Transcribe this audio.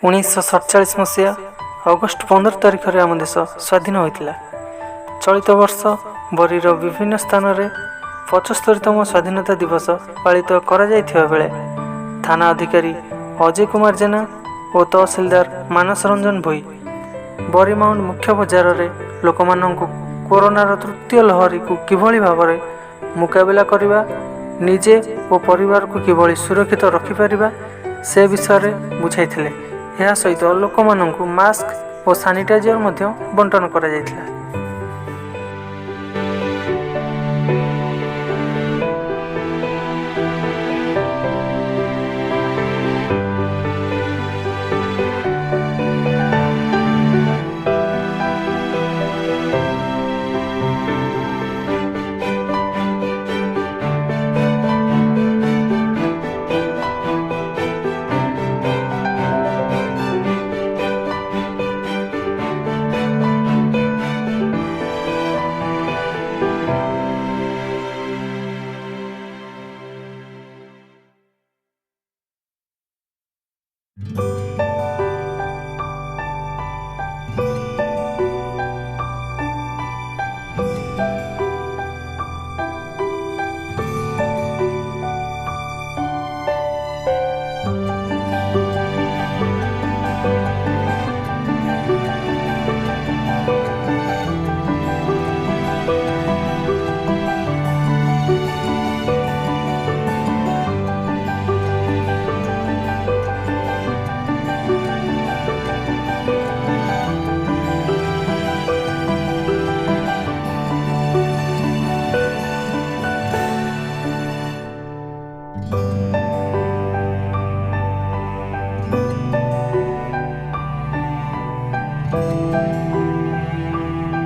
1947 ମସିହା ଅଗଷ୍ଟ 15 ତାରିଖରେ ଆମ ଦେଶ ସ୍ୱାଧୀନ ହୋଇଥିଲା। ଚଳିତ ବର୍ଷ ବରୀର ବିଭିନ୍ନ ସ୍ଥାନରେ 75ତମ ସ୍ୱାଧୀନତା ଦିବସ ପାଳିତ କରାଯାଇଥିବା ବେଳେ ଥାନା ଅଧିକାରୀ ଅଜୟ କୁମାର ଜେନା ଓ ତହସିଲଦାର ମାନସ ରଞ୍ଜନ ଭୋଇ ବରୀ ମାଉଣ୍ଟ ମୁଖ୍ୟ ବଜାରରେ ଲୋକମାନଙ୍କୁ କରୋନାର ତୃତୀୟ ଲହରୀକୁ କିଭଳି ଭାବରେ ମୁକାବିଲା କରିବା, ନିଜେ ଓ ପରିବାରକୁ କିଭଳି ସୁରକ୍ଷିତ ରଖିପାରିବା ସେ ବିଷୟରେ ବୁଝାଇଥିଲେ। ଏହା ସହିତ ଲୋକମାନଙ୍କୁ ମାସ୍କ ଓ ସାନିଟାଇଜର ମଧ୍ୟ ବଣ୍ଟନ କରାଯାଇଥିଲା।